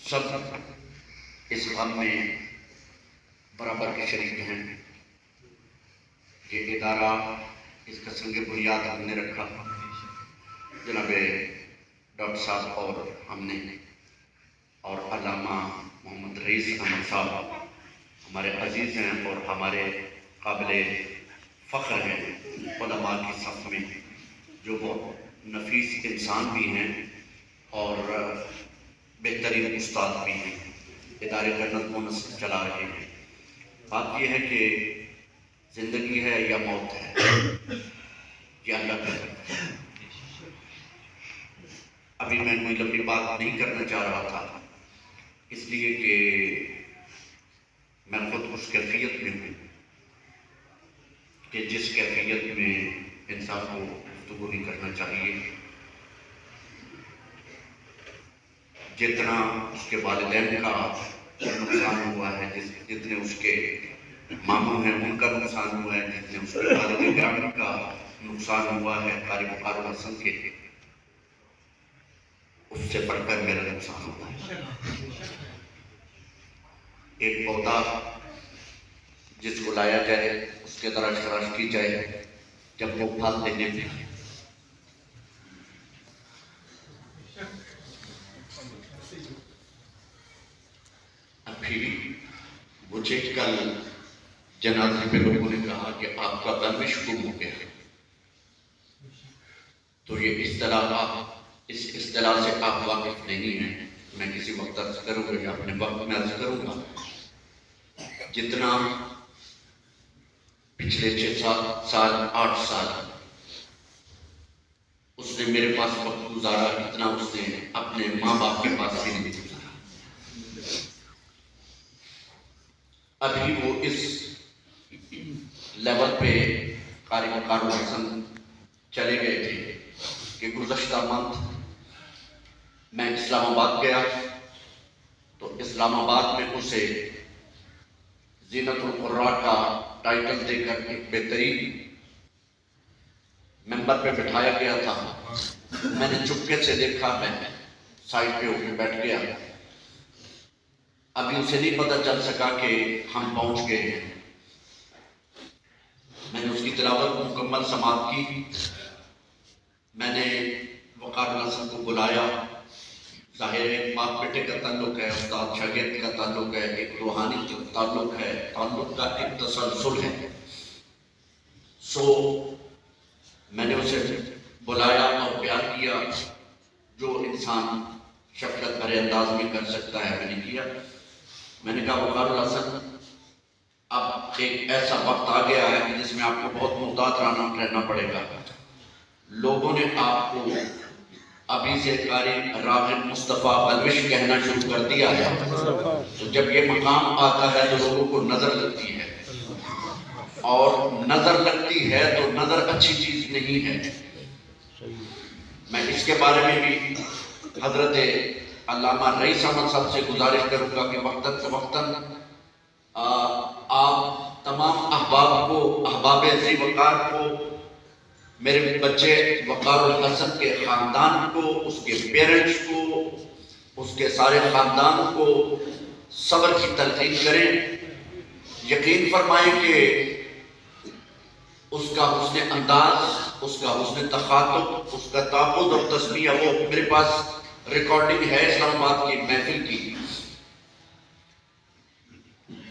سب اس غم میں برابر کے شریک ہیں۔ یہ ادارہ اس کا سنگ بنیاد ہم نے رکھا، جناب ڈاکٹر صاحب اور ہم نے، اور علامہ محمد رئیس احمد صاحب ہمارے عزیز ہیں اور ہمارے قابل فخر ہیں، علماء کی صف میں، جو بہت نفیس انسان بھی ہیں اور بہترین استاد بھی ہیں، ادارے کا نظم و نسق چلا رہے ہیں۔ بات یہ ہے کہ زندگی ہے یا موت ہے، یہ اللہ کا ہے۔ ابھی میں کوئی لمبی بات نہیں کرنا چاہ رہا تھا، اس لیے کہ میں خود اس کیفیت میں ہوں کہ جس کیفیت میں انسان کو گفتگو نہیں کرنا چاہیے۔ جتنا اس کے والدین کا نقصان ہوا ہے، جتنے اس کے ماموں ہیں ان کا نقصان ہوا ہے، جتنے اس کے والد گرامی کا نقصان ہوا ہے قاری وقار الحسن کے، اس سے بڑھ کر میرا نقصان ہوا ہے۔ ایک پودا جس کو لایا جائے، اس کے تراش تراش کی جائے، جب وہ پھل دینے میں ابھی مجھے کل جنازے پہ لوگوں نے کہا کہ آپ کا درویش گم ہو گیا، تو یہ اس اصطلاح سے آپ واقف نہیں ہیں۔ میں کسی وقت عرض کروں گا یا اپنے وقت میں عرض کروں گا، جتنا پچھلے 6 سال 8 سال اس نے میرے پاس وقت گزارا، اتنا اس نے اپنے ماں باپ کے پاس بھی نہیں گزارا۔ ابھی وہ اس لیول پہ قاری وقار الحسن چلے گئے تھے کہ گزشتہ منتھ میں اسلام آباد گیا تو اسلام آباد میں اسے زینت القراء کا ٹائٹل دے کر ایک بہترین ممبر پہ بٹھایا گیا تھا۔ میں نے چپکے سے دیکھا، میں سائڈ پہ ہو کے بیٹھ گیا۔ ابھی اسے نہیں پتہ چل سکا کہ ہم پہنچ گئے ہیں۔ میں نے اس کی تلاوت مکمل سماعت کی۔ میں نے وقار الحسن کو بلایا۔ ظاہر ہے باپ بیٹے کا تعلق ہے، استاد شاگرد کا تعلق ہے، ایک روحانی تعلق ہے، تعلق کا ایک تسلسل ہے۔ میں نے اسے بلایا اور پیار کیا، جو انسان شفقت بھرے انداز میں کر سکتا ہے میں نے کیا۔ میں نے کہا وقار الحسن، اب ایک ایسا وقت آ گیا ہے جس میں آپ کو بہت محتاط رہنا پڑے گا۔ لوگوں نے آپ کو ابھی سے قاری راغب مصطفیٰ بلوش کہنا شروع کر دیا ہے، تو جب یہ مقام آتا ہے تو لوگوں کو نظر لگتی ہے، اور نظر لگتی ہے تو نظر اچھی چیز نہیں ہے۔ میں اس کے بارے میں بھی حضرت علامہ رئیس احمد صاحب سے گزارش کروں گا کہ وقتاً فوقتاً آپ تمام احباب ذی وقار کو، میرے بچے وقار الحسن کے خاندان کو، اس کے پیرنٹس کو، اس کے سارے خاندان کو صبر کی تلقین کریں۔ یقین فرمائیں کہ اس کا حسن انداز، اس کا حسن تخاطب، اس کا تعبد اور تسمیہ، وہ میرے پاس ریکارڈنگ ہے اسلام آباد کی محفل کی۔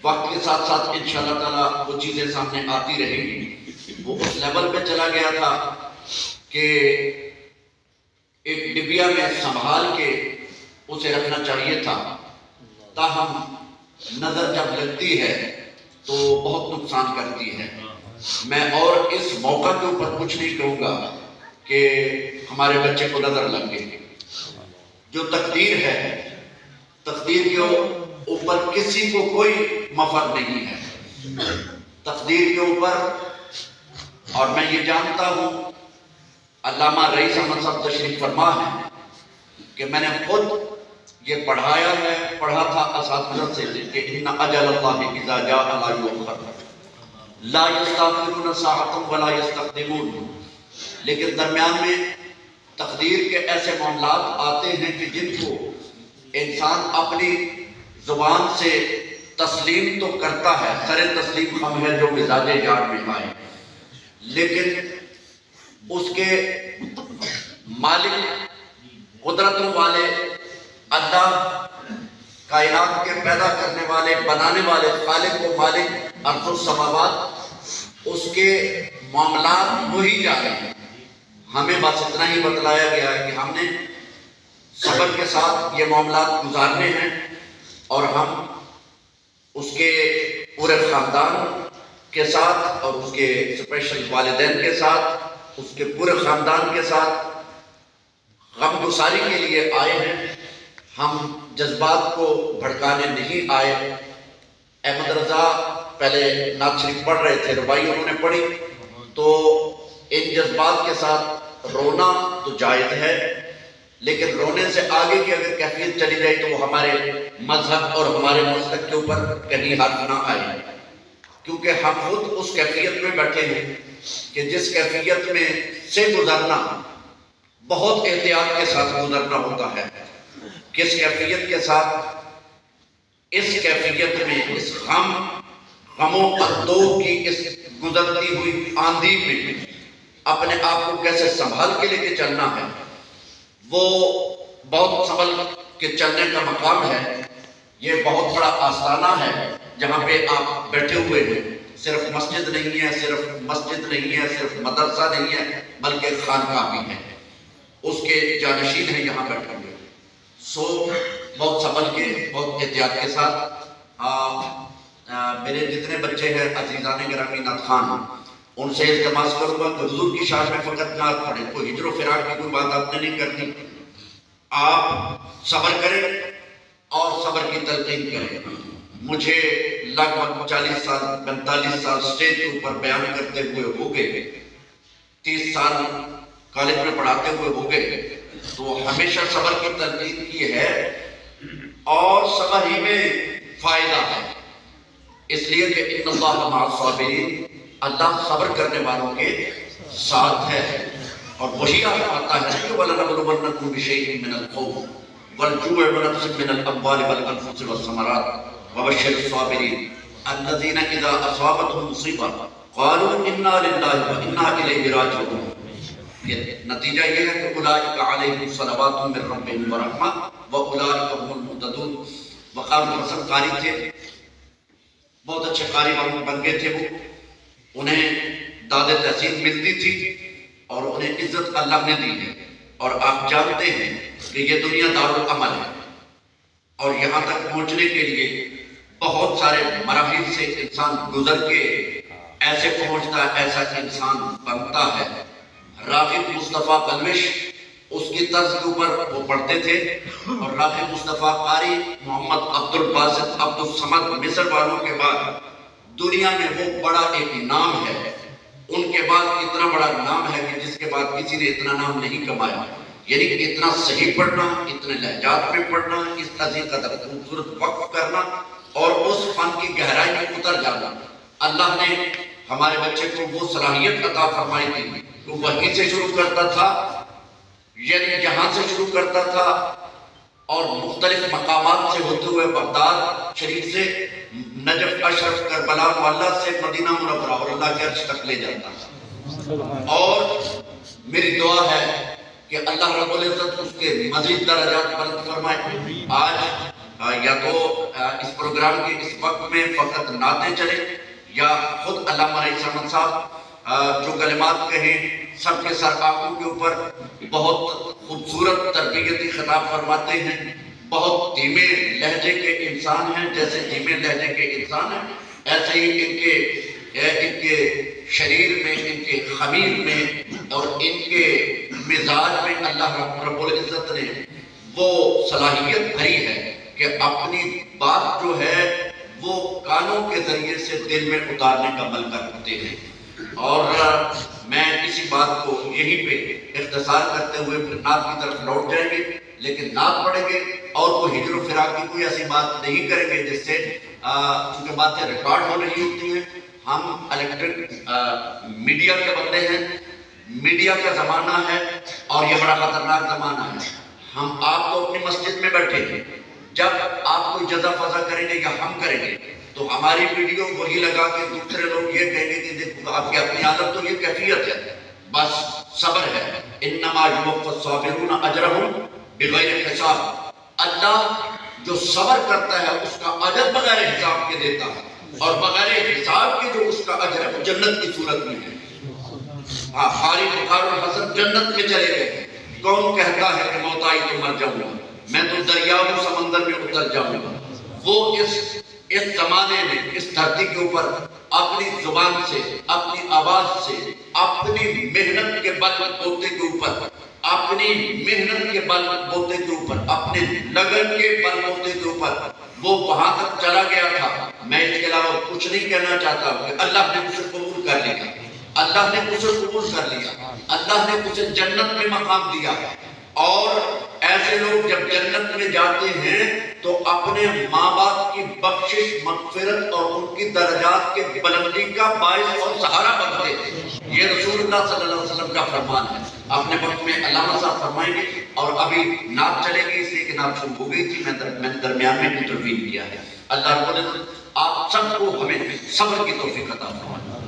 وقت کے ساتھ ساتھ انشاءاللہ تعالیٰ وہ چیزیں سامنے آتی رہیں گی۔ وہ اس لیول پہ چلا گیا تھا کہ ایک ڈبیا میں سنبھال کے اسے رکھنا چاہیے تھا، تاہم نظر جب لگتی ہے تو بہت نقصان کرتی ہے۔ میں اور اس موقع کے اوپر کچھ نہیں کہوں گا کہ ہمارے بچے کو نظر لگ گئی۔ جو تقدیر ہے، تقدیر کے اوپر کسی کو کوئی مفر نہیں ہے۔ تقدیر کے اوپر، اور میں یہ جانتا ہوں علامہ رئیس احمد صاحب تشریف فرما ہے کہ میں نے خود یہ پڑھا تھا اساتذہ سے کہ ان اجل اللہ اذا جاء لا یؤخر لا یستأخرون ساعة ولا یستقدمون۔ لیکن درمیان میں تقدیر کے ایسے معاملات آتے ہیں کہ جن کو انسان اپنی زبان سے تسلیم تو کرتا ہے، سر تسلیم ہم ہے جو مزاج یار میں آئے، لیکن اس کے مالک قدرتوں والے اللہ، کائنات کے پیدا کرنے والے بنانے والے خالق و مالک ارض السماوات، اس کے معاملات وہی جانے ہیں۔ ہمیں بس اتنا ہی بتلایا گیا ہے کہ ہم نے صبر کے ساتھ یہ معاملات گزارنے ہیں، اور ہم اس کے پورے خاندان کے ساتھ اور اس کے اسپیشل والدین کے ساتھ، اس کے پورے خاندان کے ساتھ غم گساری کے لیے آئے ہیں۔ ہم جذبات کو بھڑکانے نہیں آئے۔ احمد رضا پہلے نعت شریف پڑھ رہے تھے، ربائی انہوں نے پڑھی، تو ان جذبات کے ساتھ رونا تو جائز ہے، لیکن رونے سے آگے کی اگر کیفیت چلی جائے تو وہ ہمارے مذہب اور ہمارے مسلک کے اوپر کہیں حرف نہ آئے، کیونکہ ہم خود اس کیفیت میں بیٹھے ہیں کہ جس کیفیت میں سے گزرنا بہت احتیاط کے ساتھ گزرنا ہوتا ہے۔ کس کیفیت کے ساتھ؟ اس کیفیت میں، اس غم و اندوہ کی اس گزرتی ہوئی آندھی میں اپنے آپ کو کیسے سنبھال کے لے کے چلنا ہے، وہ بہت سنبھل کے چلنے کا مقام ہے۔ یہ بہت بڑا آستانہ ہے جہاں پہ آپ بیٹھے ہوئے ہیں۔ صرف مسجد نہیں ہے، صرف مسجد نہیں ہے، صرف مدرسہ نہیں ہے، بلکہ خانقاہ بھی ہے، اس کے جانشین ہیں یہاں بیٹھے ہوئے۔ سو بہت سنبھل کے، بہت احتیاط کے ساتھ میرے جتنے بچے ہیں عزیزان گرامی نعت خوان، ان سے التماس کروں گا کہ حضور کی شان میں فقط نعت پڑھیں، کوئی ہجر و فراق کی کوئی بات آپ نے نہیں کرنی۔ آپ صبر کریں اور صبر کی تلقین کریں۔ مجھے لگ بھگ 40 سال 45 سال سٹیج کے اوپر بیان کرتے ہوئے ہو گئے، 30 سال کالج میں پڑھاتے ہوئے ہو گئے، تو ہمیشہ صبر کی تلقین کی ہے، اور صبر ہی میں فائدہ ہے، اس لیے کہ ان اللہ مع الصابرین، اللہ صبر کرنے والوں کے ساتھ ہے۔ اور وہی آتا ہے کہ وَلَنَبْلُوَنَّكُمْ بِشَيْءٍ مِّنَ الْخَوْفِ وَالْجُوعِ وَنَقْصٍ مِّنَ الْأَمْوَالِ وَالْأَنفُسِ وَالثَّمَرَاتِ وَبَشِّرِ الصَّابِرِينَ الَّذِينَ إِذَا أَصَابَتْهُمْ مُصِيبَةٌ قَالُوا إِنَّا لِلَّهِ وَإِنَّا إِلَيْهِ راجعون۔ نتیجہ یہ ہے کہ اولئک علیہم صلوات من ربہم ورحمہ واولئک هم المہتدون۔ وقار حسن قاری تھے، بہت اچھے قاری بن گئے تھے، وہ انہیں داد تحسین ملتی تھی اور انہیں عزت اللہ نے دی ہے، اور آپ جانتے ہیں کہ یہ دنیا دارالعمل ہے، اور یہاں تک پہنچنے کے لیے بہت سارے مراحل سے انسان گزر کے ایسے پہنچتا ہے، ایسا انسان بنتا ہے۔ راغب مصطفیٰ بلوش، اس کی طرز کے اوپر وہ پڑھتے تھے، اور راغب مصطفیٰ قاری محمد عبد الباسط عبد الصمد مصر والوں کے بعد دنیا میں وہ بڑا ایک نام ہے۔ ان کے بعد اتنا بڑا نام ہے کہ جس کے بعد کسی نے اتنا نام نہیں کمایا، یعنی اتنا صحیح پڑھنا، اتنے لہجات میں پڑھنا، اس عظیم قدر خوبصورت وقف کرنا، اور اس فن کی گہرائی میں اتر جانا۔ اللہ نے ہمارے بچے کو وہ صلاحیت عطا فرمائی تھی، وہ وہیں سے شروع کرتا تھا، یعنی جہاں سے شروع کرتا تھا، اور مختلف مقامات سے ہوتے ہوئے بغداد شریف سے نجف اشرف کربلا معلیٰ سے مدینہ منورہ اور اللہ کے عرش تک لے جاتا تھا۔ اور میری دعا ہے کہ اللہ رب العزت اس کے مزید درجات بلند فرمائے۔ آج یا تو اس پروگرام کے اس وقت میں فقط نعتیں چلیں، یا خود علامہ رئیس احمد صاحب جو کلمات کہیں سب کے سر آنکھوں کے اوپر بہت خوبصورت تربیتی خطاب فرماتے ہیں، بہت دھیمے لہجے کے انسان ہیں، جیسے دھیمے لہجے کے انسان ہیں ایسے ہی ان کے شریر میں، ان کے خمیر میں اور ان کے مزاج میں اللہ رب العزت نے وہ صلاحیت بھری ہے کہ اپنی بات جو ہے وہ کانوں کے ذریعے سے دل میں اتارنے کا عمل کرتے ہیں۔ اور میں اسی بات کو یہیں پہ اختصار کرتے ہوئے پھر نعت کی طرف لوٹ جائیں گے، لیکن نعت پڑھیں گے اور کوئی ہجر و فراق کی کوئی ایسی بات نہیں کریں گے جس سے چونکہ باتیں ریکارڈ ہو رہی ہوتی ہیں۔ ہم الیکٹرک میڈیا کے بندے ہیں، میڈیا کا زمانہ ہے اور یہ بڑا خطرناک زمانہ ہے۔ ہم آپ تو اپنی مسجد میں بیٹھے ہیں، جب آپ کوئی جزا فضا کریں گے یا ہم کریں گے تو ہماری ویڈیو وہی لگا کے دوسرے لوگ یہ کہیں گے کہ دیکھو آپ کی اپنی عادت تو یہ کیفیت ہے، بس صبر ہے۔ انما یوفی الصابرون اجرہم بغیر حساب، اللہ جو صبر کرتا ہے اس کا اجر بغیر حساب کے دیتا ہے، اور بغیر حساب کے جو اس کا اجر ہے وہ جنت کی صورت میں ہے۔ ہاں، خالد بخار اور حسن جنت میں چلے گئے۔ کون کہتا ہے کہ موت آئی تو مر جاؤں گا، میں تو دریا و سمندر میں اتر جاؤں گا۔ وہ اس زمانے میں اس دھرتی کے اوپر اپنی زبان سے، اپنی آواز سے، اپنی محنت کے بل بوتے کے اوپر، اپنی محنت کے بل بوتے کے اوپر، اپنے لگن کے بل بوتے کے اوپر وہ وہاں تک چلا گیا تھا۔ میں اس کے علاوہ کچھ نہیں کہنا چاہتا کہ اللہ نے اسے قبول کر لیا، اللہ نے اسے قبول کر لیا، اللہ نے اسے جنت میں مقام دیا۔ اور ایسے لوگ جب جنت میں جاتے ہیں تو اپنے ماں باپ کی بخشش، مغفرت اور ان کی درجات کے بلندی کا باعث اور سہارا بنتے ہیں۔ یہ رسول اللہ صلی اللہ علیہ وسلم کا فرمان ہے۔ اپنے وقت میں علامہ صاحب فرمائیں گے، اور ابھی نعت چلے گی، اس لیے کہ نعت شروع ہو گئی تھی، میں نے درمیان میں انٹروین کیا ہے۔ اللہ رب العزت آپ سب کو ہمیں صبر کی توفیق عطا فرمائے۔